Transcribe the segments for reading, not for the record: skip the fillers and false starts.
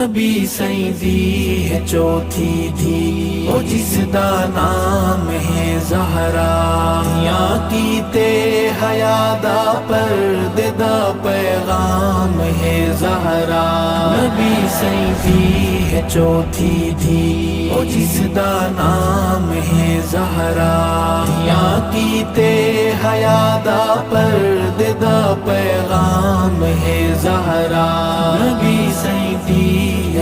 نبی سیدی ہے چوتھی دھی او جس دا نام ہے زہرا یا کیتے حیا دا پردے دا پیغام ہے زہرا نبی سیدی ہے چوتھی دھی او جس دا نام ہے زہرا یا کیتے حیا دا پردے دا پیغام ہے زہرا نبی سیدی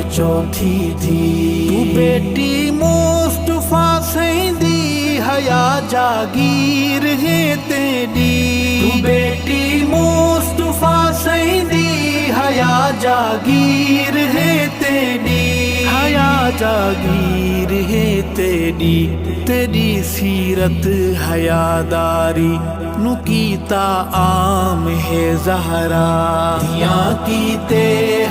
چوتھی تھی تو بیٹی مصطفیٰ سیندی حیا جاگیر ہے تیری تو بیٹی مصطفیٰ سیندی حیا جاگیر ہے تیری حیا جاگیر ہے تیری سیرت حیا داری نو کیتا عام ہے زہرا یا کیتے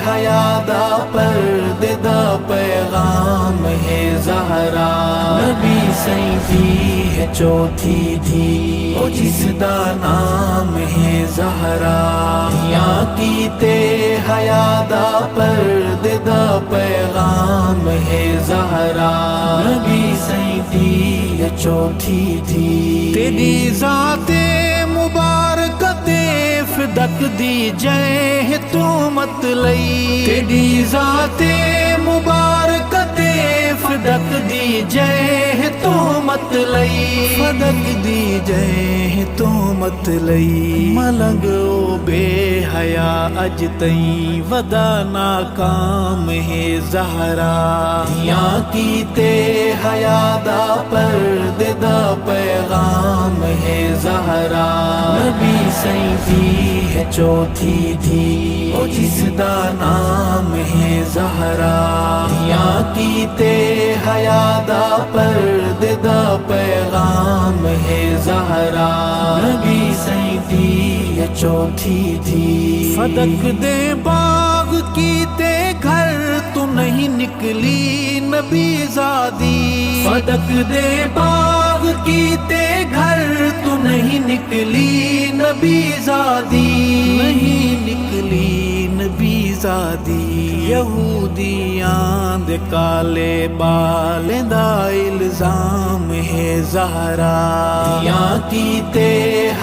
حیا دا پردے دا پیغام ہے زہرا نبی سیدی ہے چوتھی دھی او جس دا نام ہے زہرا یا کیتے حیا دا پردے دا پیغام ہے زہرا نبی سیدی ہے چوتھی دھی تیری ذات مبارکت فدق دی جے تو مت لئی تیری ذات مبارکت فدق دی جے تو مت لئی فدق دی جے تو مت لئی ملنگ او بے حیا اج تئیں ودا ناکام ہے زہرا یا کیتے حیا دا پردے دا پیغام ہے زہرا نبی سیدی ہے چوتھی دھی او جس دا نام ہے زہرا یا کیتے حیا دا پردے دا پیغام ہے زہرا نبی سیدی ہے چوتھی دھی فدق دے باغ کیتے گھر تو نہیں نکلی نبی زادی فدق دے باغ کیتے گھر تو نہیں نکلی نبی زادی نہیں نکلی نبی زادی یہودیاں دے کالے بالیں دا الزام ہے زہرا یا کیتے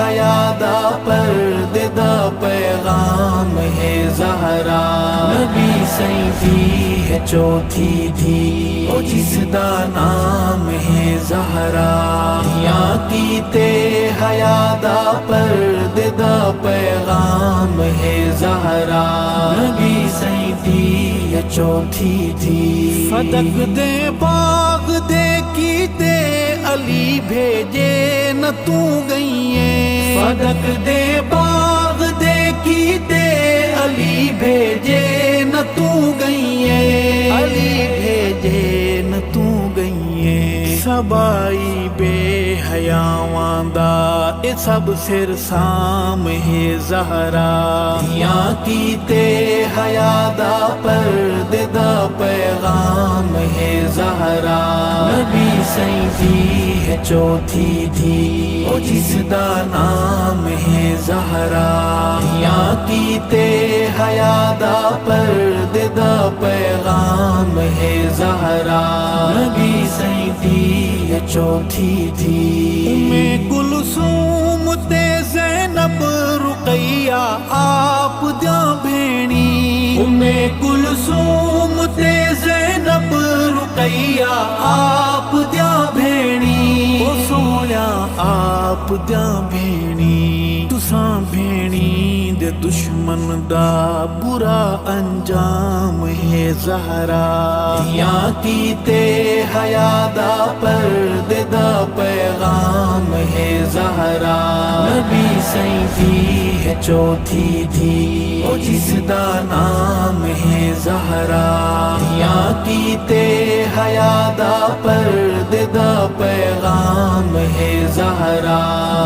حیا دا پردے دا پیغام ہے زہرا نبی سیدی ہے چوتھی دھی او جس دا نام ہے زہرا یا کیتے حیا دا پردے دا پیغام ہے زہرا نبی سیدی ہے چوتھی دھی فدق دے باغ دے کیتے علی بھیجے نہ تو گئیے فدق دے باغ دے کیتے علی بھیجے نہ تو گئیے علی بھیجے نہ تو گئیے سبائی بے حیاواں دا اے سب سر سام ہے زہرا یا کیتے حیا دا پردے دا پیغام ہے زہرا نبی سیدی ہے چوتھی دھی او جس دا نام ہے زہرا یا کیتے حیا دا پردے دا پیغام ہے زہرا نبی سیدی ہے چوتھی دھی کلثوم تے زینب رقیہ آپ دیاں بھینی کلثوم تے زینب رقیہ آپ دیاں بھینی او سونیا آپ دیاں بھینی تساں بھینی دے دشمن دا برا انجام ہے زہرا یا کیتے حیا دا پردے دا پیغام ہے زہرا نبی سیدی ہے چوتھی دھی او جس دا نام ہے زہرا یا کیتے حیا دا پردے دا پیغام ہے زہرا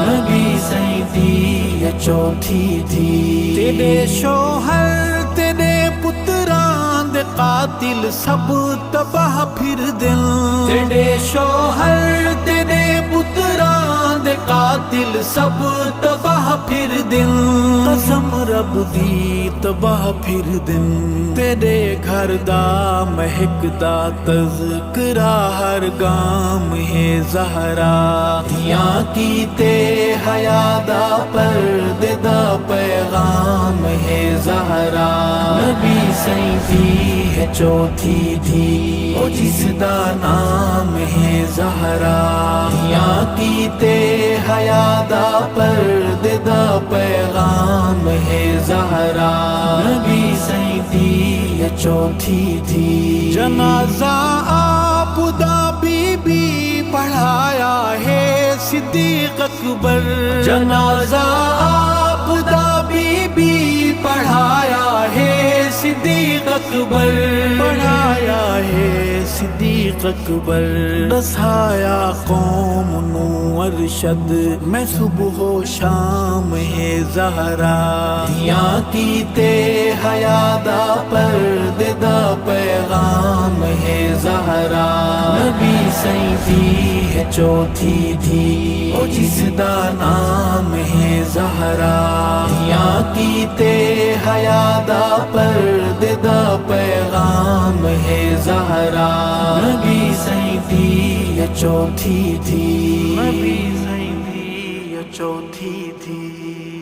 نبی سیدی ہے چوتھی دھی تیرے شوہر تیرے پتراں دے قاتل سب تباہ پھر دل تیرے شوہر تیرے پتراں دے قاتل سب تباہ پھر دل قسم رب دی تباہ پھر دل تیرے گھر دا مہکدا تذکرہ ہر گام ہے زہرا دیاں کیتے حیا دا پردے دا پیغام ہے زہرا نبی سیدی ہے چوتھی دھی او جس دا نام ہے زہرا دیاں کیتے حیا دا پردے دا پیغام ہے زہرا نبی سیدی ہے چوتھی دھی جنازہ آپ دا بی بی پڑھایا ہے صدیق اکبر جنازہ آپ دا بی بی پڑھایا ہے صدیق اکبر پڑھایا ہے صدیق اکبر دسایا قوم نو ارشد میں صبح و شام ہے زہرا دیاں کیتے حیا دا پردے دا پیغام ہے زہرا نبی سیدی ہے چوتھی دھی او جس دا نام ہے زہرا دیاں کیتے حیا دا پردے دا پیغام ہے زہرا نبی سیدی ہے چوتھی دھی نبی سیدی ہے چوتھی دھی